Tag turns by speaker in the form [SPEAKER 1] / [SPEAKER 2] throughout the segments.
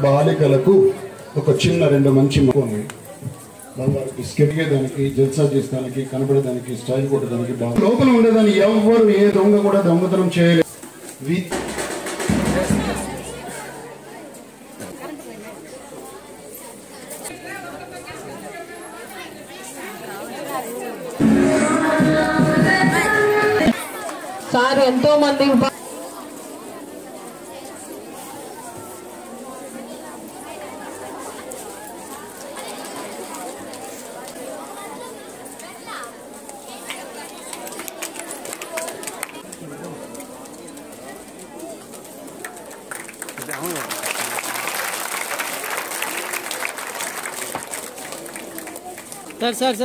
[SPEAKER 1] బాలికలకు ఒక చిన్న 2 మంచి బిస్కెట్ దానికి జల్సా చేసేదానికి కనబడేదానికి స్టైల్ కొట్టడానికి లోపల ఉండేదాన్ని ఎవరు ఏ దొంగ కూడా దొంగతనం చేయలేదు.
[SPEAKER 2] సార్ ఎంతో మంది సార్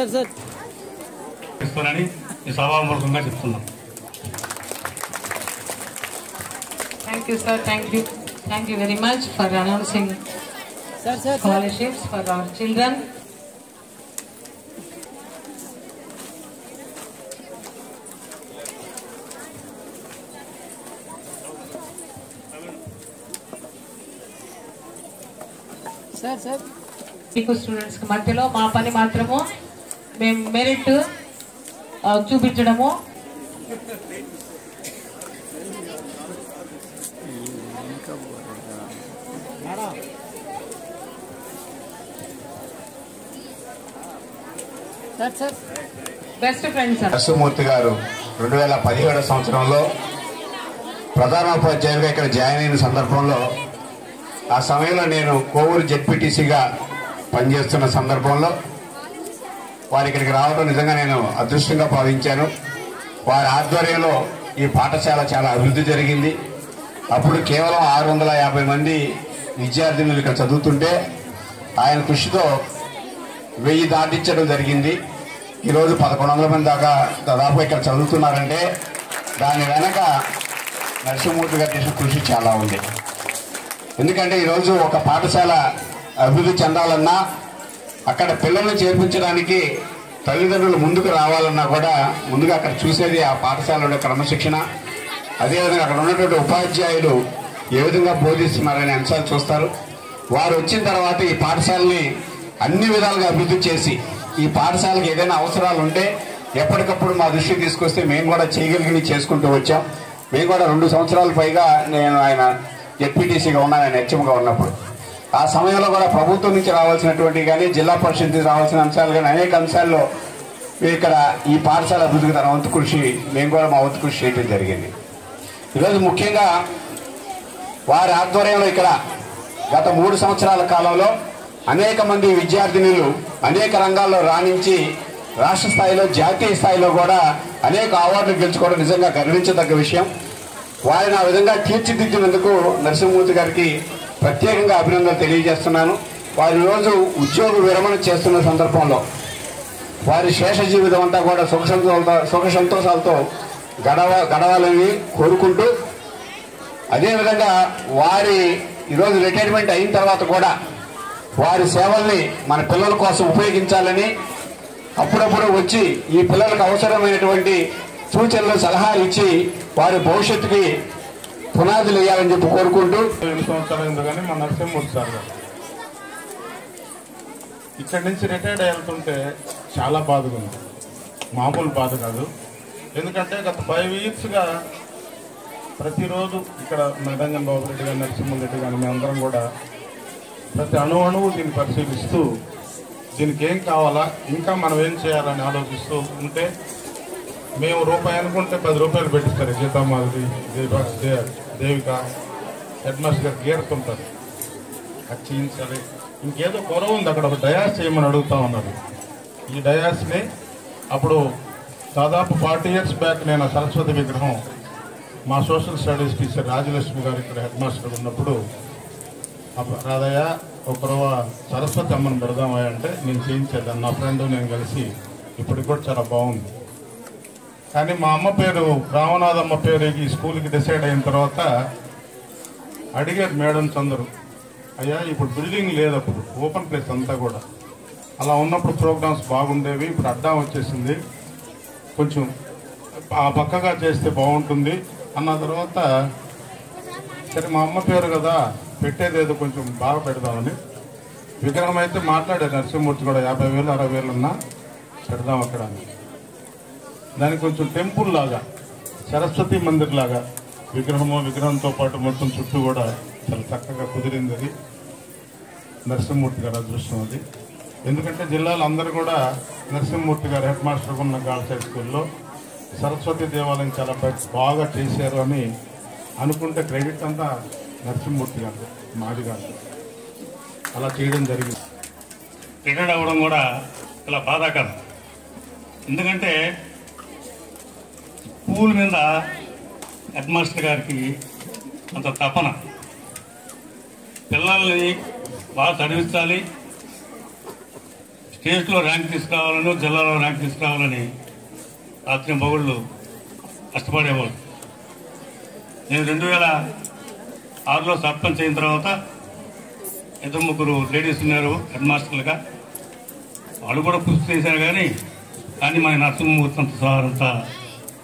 [SPEAKER 3] ఇస్తానని ఈ సభాముఖంగా చెప్తున్నాం.
[SPEAKER 2] Thank you, sir. Thank you very much for announcing scholarships for our children. Sir. మీకు స్టూడెంట్స్ కి మధ్యలో మా పని మాత్రము మేము మెరిట్ చూపించడము. బెస్ట్ ఫ్రెండ్స్
[SPEAKER 4] నరసింహమూర్తి గారు 2017 సంవత్సరంలో ప్రధానోపాధ్యాయులుగా ఇక్కడ జాయిన్ అయిన సందర్భంలో ఆ సమయంలో నేను కోవూరు జెడ్పీటీసీగా పనిచేస్తున్న సందర్భంలో వారి ఇక్కడికి రావడం నిజంగా నేను అదృష్టంగా భావించాను. వారి ఆధ్వర్యంలో ఈ పాఠశాల చాలా అభివృద్ధి జరిగింది. అప్పుడు కేవలం 650 మంది విద్యార్థినులు ఇక్కడ చదువుతుంటే ఆయన కృషితో 1000 దాటించడం జరిగింది. ఈరోజు 1100 మంది దాకా దాదాపు ఇక్కడ చదువుతున్నారంటే దాని వెనక నరసింహమూర్తి గారు చేసిన కృషి చాలా ఉంది. ఎందుకంటే ఈరోజు ఒక పాఠశాల అభివృద్ధి చెందాలన్నా అక్కడ పిల్లల్ని చేర్పించడానికి తల్లిదండ్రులు ముందుకు రావాలన్నా కూడా ముందుగా అక్కడ చూసేది ఆ పాఠశాలలో క్రమశిక్షణ, అదేవిధంగా అక్కడ ఉన్నటువంటి ఉపాధ్యాయులు ఏ విధంగా బోధిస్తున్నారనే అంశాలు చూస్తారు. వారు వచ్చిన తర్వాత ఈ పాఠశాలని అన్ని విధాలుగా అభివృద్ధి చేసి ఈ పాఠశాలకు ఏదైనా అవసరాలు ఉంటే ఎప్పటికప్పుడు మా దృష్టికి తీసుకొస్తే మేము కూడా చేయగలిగి చేసుకుంటూ వచ్చాం. మేము కూడా 2 సంవత్సరాల పైగా నేను ఆయన జెడ్పీటీసీగా ఉన్నాను, ఆయన హెచ్ఎంగా ఉన్నప్పుడు. ఆ సమయంలో కూడా ప్రభుత్వం నుంచి రావాల్సినటువంటి కానీ జిల్లా పరిషత్ నుంచి రావాల్సిన అంశాలు కానీ అనేక అంశాల్లో ఇక్కడ ఈ పాఠశాల అభివృద్ధికి తన వంతు కృషి మేము కూడా మా వంతు కృషి చేయడం జరిగింది. ఈరోజు ముఖ్యంగా వారి ఆధ్వర్యంలో ఇక్కడ గత 3 సంవత్సరాల కాలంలో అనేక మంది విద్యార్థినులు అనేక రంగాల్లో రాణించి రాష్ట్ర స్థాయిలో జాతీయ స్థాయిలో కూడా అనేక అవార్డులు గెలుచుకోవడం నిజంగా గర్వించదగ్గ విషయం. వారిని ఆ విధంగా తీర్చిదిద్దినందుకు నరసింహమూర్తి గారికి ప్రత్యేకంగా అభినందనలు తెలియజేస్తున్నాను. వారి రోజు ఉద్యోగ విరమణ చేస్తున్న సందర్భంలో వారి శేష జీవితం అంతా కూడా సుఖ సంతోషాలతో గడవాలని కోరుకుంటూ, అదేవిధంగా వారి ఈరోజు రిటైర్మెంట్ అయిన తర్వాత కూడా వారి సేవల్ని మన పిల్లల కోసం ఉపయోగించాలని అప్పుడప్పుడు వచ్చి ఈ పిల్లలకు అవసరమైనటువంటి సూచనలు సలహాలు ఇచ్చి వారి భవిష్యత్తుకి పునాదులు వేయాలని చెప్పి కోరుకుంటూ
[SPEAKER 3] 7 సంవత్సరాలు ఎందుకని మా నరసింహమూర్తి సార్ గారు ఇక్కడి నుంచి రిటైర్డ్ వెళ్తుంటే చాలా బాధగా ఉంది, మామూలు బాధ కాదు. ఎందుకంటే గత 5 ఇయర్స్గా ప్రతిరోజు ఇక్కడ నిరంజన్ బాబు రెడ్డి గారు, నరసింహరెడ్డి గారు మేమందరం కూడా ప్రతి అణువు దీన్ని పరిశీలిస్తూ దీనికి ఏం కావాలా, ఇంకా మనం ఏం చేయాలని ఆలోచిస్తూ ఉంటే మేము రూపాయి అనుకుంటే 10 రూపాయలు పెట్టిస్తారు. గీతామాధురి, దేవిక, హెడ్ మాస్టర్ గారు గీరుతుంటారు, అది చేయించాలి. ఇంకేదో కొరవ ఉంది, అక్కడ ఒక డయాస్ చేయమని అడుగుతా ఉన్నారు. ఈ డయాస్ని అప్పుడు దాదాపు 40 ఇయర్స్ బ్యాక్ నేను సరస్వతి విగ్రహం మా సోషల్ స్టడీస్ టీచర్ రాజలక్ష్మి గారు ఇక్కడ హెడ్ మాస్టర్ ఉన్నప్పుడు రాదయ్య ఒకరవ సరస్వతి అమ్మని పెడదామా అంటే నేను చేయించేదాన్ని, నా ఫ్రెండ్ నేను కలిసి ఇప్పటికి కూడా చాలా బాగుంది. కానీ మా అమ్మ పేరు రామనాథమ్మ పేరు ఈ స్కూల్కి డిసైడ్ అయిన తర్వాత అడిగారు మేడమ్స్ అందరూ, అయ్యా ఇప్పుడు బిల్డింగ్ లేదు, అప్పుడు ఓపెన్ ప్లేస్ అంతా కూడా అలా ఉన్నప్పుడు ప్రోగ్రామ్స్ బాగుండేవి, ఇప్పుడు అడ్డం వచ్చేసింది, కొంచెం ఆ పక్కగా చేస్తే బాగుంటుంది, అన్న తర్వాత సరే మా అమ్మ పేరు కదా పెట్టేది ఏదో కొంచెం బాగా పెడదామని విగ్రహం అయితే మాట్లాడారు నరసింహమూర్తి కూడా 50,000 60,000 ఉన్నా పెడదాం అక్కడ అని. దానికి కొంచెం టెంపుల్ లాగా సరస్వతి మందిర్ లాగా విగ్రహంతో పాటు మొత్తం చుట్టూ కూడా చాలా చక్కగా కుదిరింది. అది నరసింహమూర్తి గారు అదృష్టం అది. ఎందుకంటే జిల్లాలో అందరూ కూడా నరసింహమూర్తి గారు హెడ్ మాస్టర్ ఉన్న గర్ల్స్ హై స్కూల్లో సరస్వతి దేవాలయం చాలా బాగా చేశారు అని అనుకుంటే క్రెడిట్ అంతా నరసింహమూర్తి గారు మాది గారు అలా చేయడం జరిగింది.
[SPEAKER 5] రిటైర్డ్ అవ్వడం కూడా చాలా బాధాకరం. ఎందుకంటే స్కూల్ మీద హెడ్ మాస్టర్ గారికి అంత తపన, పిల్లల్ని బాగా చదివించాలి, స్టేట్లో ర్యాంక్ తీసుకురావాలని, జిల్లాలో ర్యాంక్ తీసుకురావాలని రాత్రి పగళ్ళు కష్టపడేవాడు. నేను 2006లో సర్పంచ్ అయిన తర్వాత 2-3 లేడీస్ ఉన్నారు హెడ్ మాస్టర్లుగా. వాళ్ళు కూడా కృషి చేశారు కానీ మన నరసింహమూర్తి అంత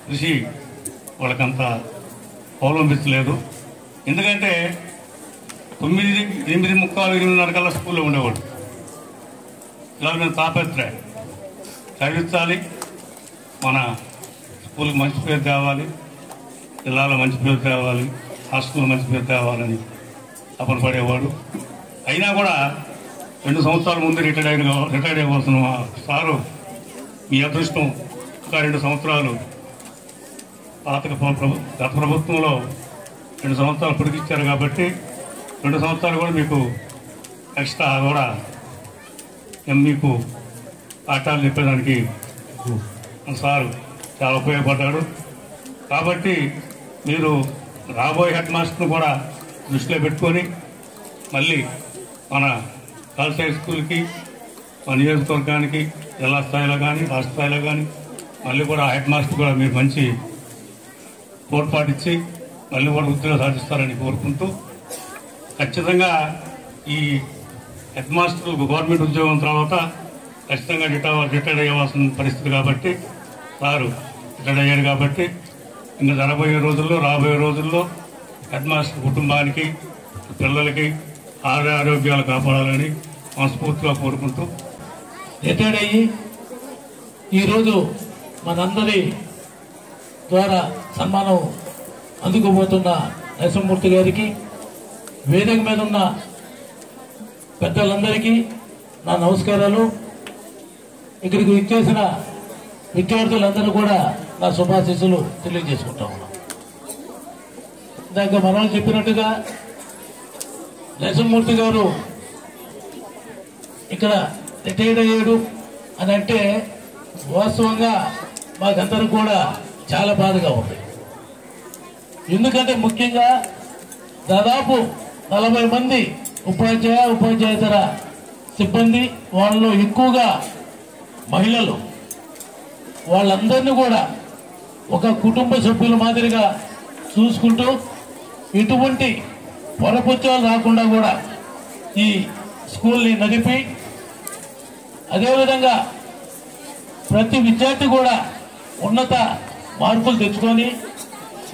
[SPEAKER 5] కృషి వాళ్ళకంత అవలంబించలేదు. ఎందుకంటే 9, 8:45, 8:30 కల్లా స్కూల్లో ఉండేవాడు. ఇలా మేము తాపత్రయం చదివించాలి, మన స్కూల్కి మంచి పేరు తేవాలి, జిల్లాలో మంచి పేరు తేవాలి, హాస్టల్లో మంచి పేరు తేవాలని తపన పడేవాడు. అయినా కూడా 2 సంవత్సరాల ముందు రిటైర్డ్ అవ్వాల్సిన సారు మీ అదృష్టం ఇంకా 2 సంవత్సరాలు గత ప్రభుత్వంలో 2 సంవత్సరాలు పొడిగించారు కాబట్టి 2 సంవత్సరాలు కూడా మీకు ఎక్స్ట్రా కూడా మీకు పాఠాలు చెప్పేదానికి సారు చాలా ఉపయోగపడ్డాడు. కాబట్టి మీరు రాబోయే హెడ్ మాస్టర్ను కూడా దృష్టిలో పెట్టుకొని మళ్ళీ మన గర్ల్స్ హై స్కూల్కి, మన నియోజకవర్గానికి జిల్లా స్థాయిలో కానీ రాష్ట్ర స్థాయిలో కానీ మళ్ళీ కూడా హెడ్ మాస్టర్ కూడా మీరు మంచి తోడ్పాటిచ్చి మళ్ళీ కూడా ఉద్యోగం సాధిస్తారని కోరుకుంటూ, ఖచ్చితంగా ఈ హెడ్ మాస్టర్ గవర్నమెంట్ ఉద్యోగం తర్వాత ఖచ్చితంగా రిటైర్డ్ అయ్యవలసిన పరిస్థితి కాబట్టి సారు రిటైర్డ్ అయ్యారు కాబట్టి ఇంకా రాబోయే రోజుల్లో హెడ్ మాస్టర్ కుటుంబానికి, పిల్లలకి ఆరోగ్యాలు కాపాడాలని మనస్ఫూర్తిగా కోరుకుంటూ
[SPEAKER 6] రిటైర్డ్ అయ్యి ఈరోజు మనందరి ద్వారా సన్మానం అందుకోబోతున్న నరసింహమూర్తి గారికి, వేదిక మీద ఉన్న పెద్దలందరికీ నా నమస్కారాలు. ఇక్కడికి విచ్చేసిన విద్యార్థులందరూ కూడా నా శుభాశీస్సులు తెలియజేసుకుంటా ఉన్నాం. ఇందాక మనం చెప్పినట్టుగా నరసింహమూర్తి గారు ఇక్కడ రిటైర్డ్ అయ్యాడు అని అంటే వాస్తవంగా మాకందరూ కూడా చాలా బాధగా ఉంది. ఎందుకంటే ముఖ్యంగా దాదాపు 40 మంది ఉపాధ్యాయేతర సిబ్బంది, వాళ్ళలో ఎక్కువగా మహిళలు, వాళ్ళందరినీ కూడా ఒక కుటుంబ సభ్యుల మాదిరిగా చూసుకుంటూ ఎటువంటి పొరపొచ్చాలు రాకుండా కూడా ఈ స్కూల్ని నడిపి, అదేవిధంగా ప్రతి విద్యార్థి కూడా ఉన్నత మార్కులు తెచ్చుకొని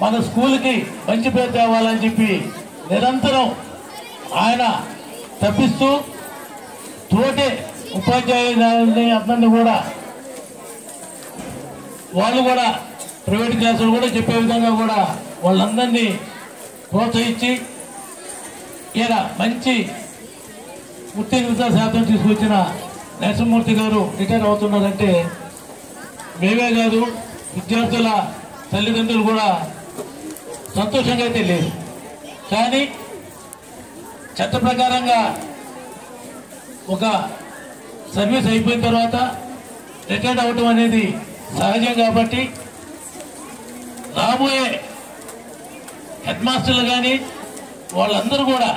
[SPEAKER 6] మన స్కూల్కి మంచి పేరు తేవాలని చెప్పి నిరంతరం ఆయన తప్పిస్తూ తోటే ఉపాధ్యాయులని అందరినీ కూడా వాళ్ళు కూడా ప్రైవేట్ క్లాసులు కూడా చెప్పే విధంగా కూడా వాళ్ళందరినీ ప్రోత్సహించి ఈయన మంచి ఉత్తీర్ణత శాతం తీసుకొచ్చిన నరసింహమూర్తి గారు రిటైర్ అవుతున్నారంటే మేమే కాదు, విద్యార్థుల తల్లిదండ్రులు కూడా సంతోషంగా అయితే లేదు. కానీ చట్ట ప్రకారంగా ఒక సర్వీస్ అయిపోయిన తర్వాత రిటైర్డ్ అవ్వటం అనేది సహజం కాబట్టి రాబోయే హెడ్ మాస్టర్లు కానీ వాళ్ళందరూ కూడా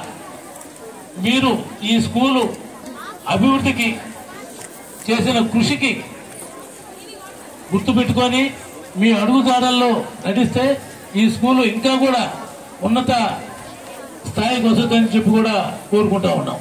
[SPEAKER 6] మీరు ఈ స్కూలు అభివృద్ధికి చేసిన కృషికి గుర్తుపెట్టుకొని మీ అడుగుజాడల్లో నడిస్తే ఈ స్కూలు ఇంకా కూడా ఉన్నత స్థాయికి వస్తుందని చెప్పి కూడా కోరుకుంటా ఉన్నాం.